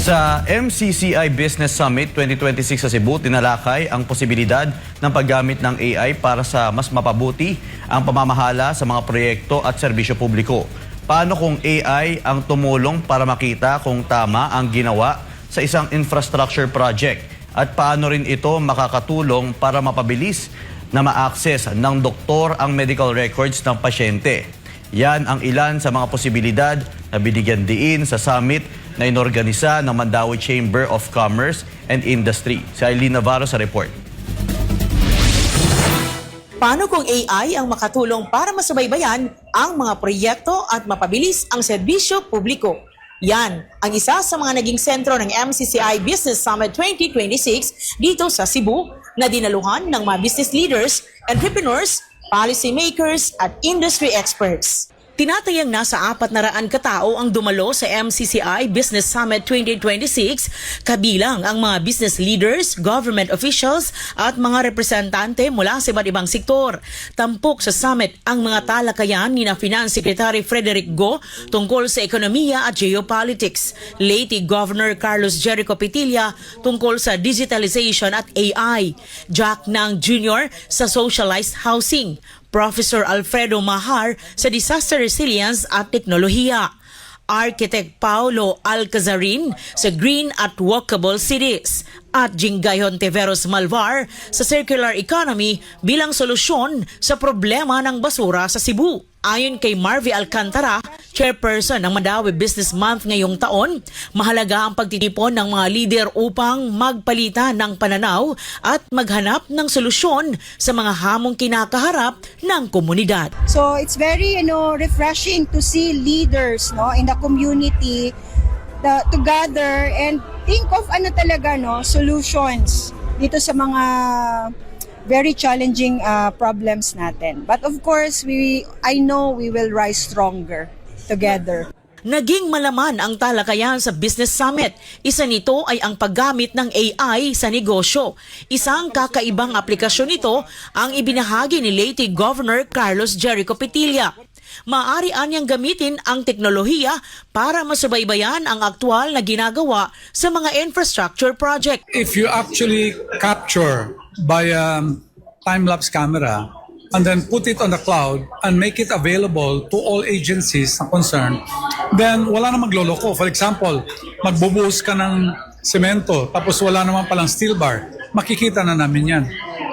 Sa MCCI Business Summit 2026 sa Cebu, tinalakay ang posibilidad ng paggamit ng AI para sa mas mapabuti ang pamamahala sa mga proyekto at serbisyo publiko. Paano kung AI ang tumulong para makita kung tama ang ginawa sa isang infrastructure project? At paano rin ito makakatulong para mapabilis na ma-access ng doktor ang medical records ng pasyente? Yan ang ilan sa mga posibilidad na binigyan diin sa summit na inorganisa ng Mandaue Chamber of Commerce and Industry. Si Eileen Navarro sa report. Paano kung AI ang makatulong para masubaybayan ang mga proyekto at mapabilis ang serbisyo publiko? Yan ang isa sa mga naging sentro ng MCCI Business Summit 2026 dito sa Cebu na dinaluhan ng mga business leaders, entrepreneurs, policymakers at industry experts. Tinatayang nasa 400 katao ang dumalo sa MCCI Business Summit 2026, kabilang ang mga business leaders, government officials at mga representante mula sa iba't ibang sektor. Tampok sa summit ang mga talakayan ni na Finance Secretary Frederick Go tungkol sa ekonomiya at geopolitics, Leyte Governor Carlos Jerico Pitilla tungkol sa digitalization at AI, Jack Nang Jr. sa socialized housing, Professor Alfredo Mahar sa Disaster Resilience at Teknolohiya, Architect Paulo Alcazarin sa Green at Walkable Cities, at Jingayon Teveros Malvar sa Circular Economy bilang solusyon sa problema ng basura sa Cebu. Ayon kay Marvy Alcantara, chairperson ng Mandaue Business Month ngayong taon, mahalaga ang pagtitipon ng mga lider upang magpalitan ng pananaw at maghanap ng solusyon sa mga hamong kinakaharap ng komunidad. So it's very refreshing to see leaders in the community to gather and think of solutions dito sa mga very challenging problems natin. But of course, I know we will rise stronger together. Naging malaman ang talakayan sa Business Summit. Isa nito ay ang paggamit ng AI sa negosyo. Isang kakaibang aplikasyon nito ang ibinahagi ni Leyte Governor Carlos Jerico Pitilla. Maaari anyang gamitin ang teknolohiya para masubaybayan ang aktwal na ginagawa sa mga infrastructure project. If you actually capture by a time-lapse camera and then put it on the cloud and make it available to all agencies na concerned, then wala na magloloko. For example, magbubuhos ka ng semento tapos wala naman palang steel bar, makikita na namin yan.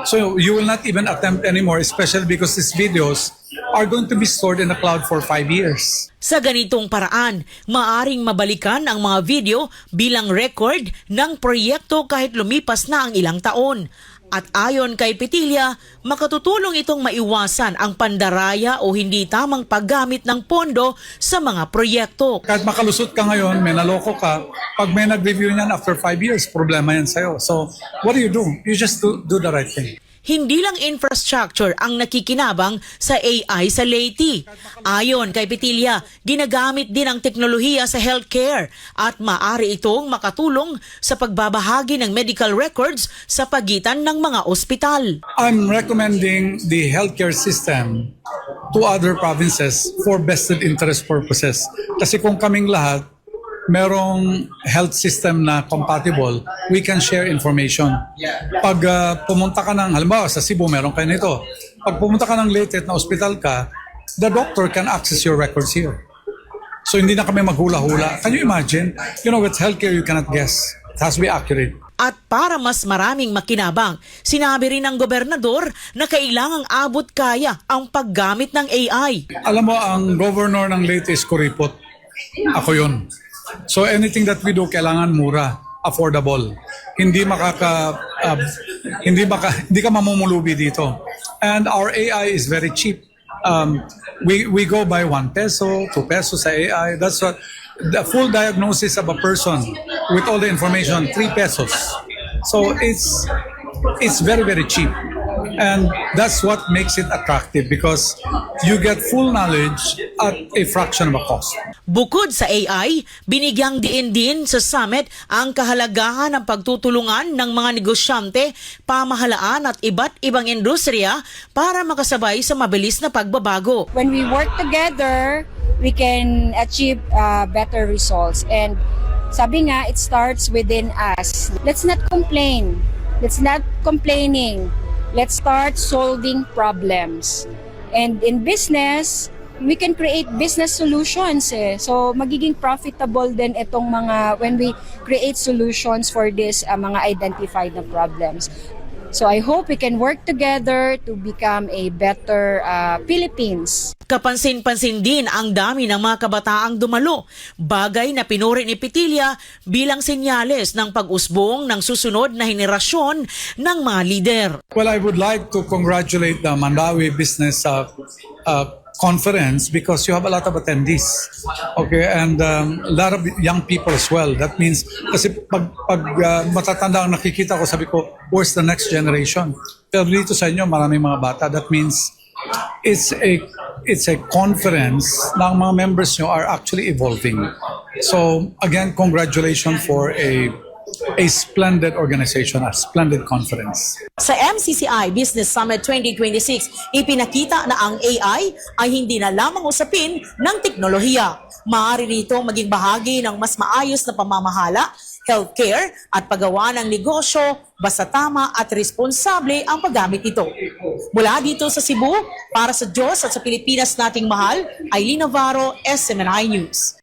So you will not even attempt anymore, especially because these videos are going to be stored in the cloud for 5 years. Sa ganitong paraan, maaring mabalikan ang mga video bilang record ng proyekto kahit lumipas na ang ilang taon. At ayon kay Pitilla, makatutulong itong maiwasan ang pandaraya o hindi tamang paggamit ng pondo sa mga proyekto. Kahit makalusot ka ngayon, may naloko ka, pag may nag-review niyan after 5 years, problema yan sa'yo. So, what do? You just do the right thing. Hindi lang infrastructure ang nakikinabang sa AI sa Leyte. Ayon kay Pitilla, ginagamit din ang teknolohiya sa healthcare at maaari itong makatulong sa pagbabahagi ng medical records sa pagitan ng mga ospital. I'm recommending the healthcare system to other provinces for vested interest purposes. Kasi kung kaming lahat merong health system na compatible, we can share information. Pag pumunta ka ng, halimbawa sa Cebu, meron kayo nito. Pag pumunta ka ng Leyte na hospital ka, the doctor can access your records here. So hindi na kami maghula-hula. Can you imagine? With healthcare, you cannot guess. It has to be accurate. At para mas maraming makinabang, sinabi rin ng gobernador na kailangang abot kaya ang paggamit ng AI. Alam mo, ang governor ng Leyte is kuripot. Ako yun. So anything that we do, kailangan mura, affordable. Hindi ka mamumulubi dito. And our AI is very cheap. We go by 1 peso, 2 pesos sa AI. That's what the full diagnosis of a person with all the information, 3 pesos. So it's very, very cheap. And that's what makes it attractive because you get full knowledge at a fraction of a cost. Bukod sa AI, binigyang diin din sa summit ang kahalagahan ng pagtutulungan ng mga negosyante, pamahalaan at iba't ibang industriya para makasabay sa mabilis na pagbabago. When we work together, we can achieve better results. And Sabi nga, it starts within us. Let's not complain. Let's not complaining. Let's start solving problems. And in business, we can create business solutions eh. So magiging profitable din itong mga when we create solutions for this mga identified na problems. So I hope we can work together to become a better Philippines. Kapansin-pansin din ang dami ng mga kabataang dumalo, bagay na pinuri ni Petilla bilang senyales ng pag-usbong ng susunod na henerasyon ng mga lider. Well, I would like to congratulate the Mandawi Business Conference because you have a lot of attendees. Okay, and a lot of young people as well. That means, kasi pag matatanda ang nakikita ko, sabi ko, where's the next generation? Pero dito sa inyo, maraming mga bata. That means, it's a conference na ang mga members nyo are actually evolving. So, again, congratulations for a splendid organization, a splendid conference. Sa MCCI Business Summit 2026, ipinakita na ang AI ay hindi na lamang usapin ng teknolohiya. Maaari rito maging bahagi ng mas maayos na pamamahala, healthcare at paggawa ng negosyo basta tama at responsable ang paggamit ito. Mula dito sa Cebu, para sa Diyos at sa Pilipinas nating mahal, Aileen Navarro, SMNI News.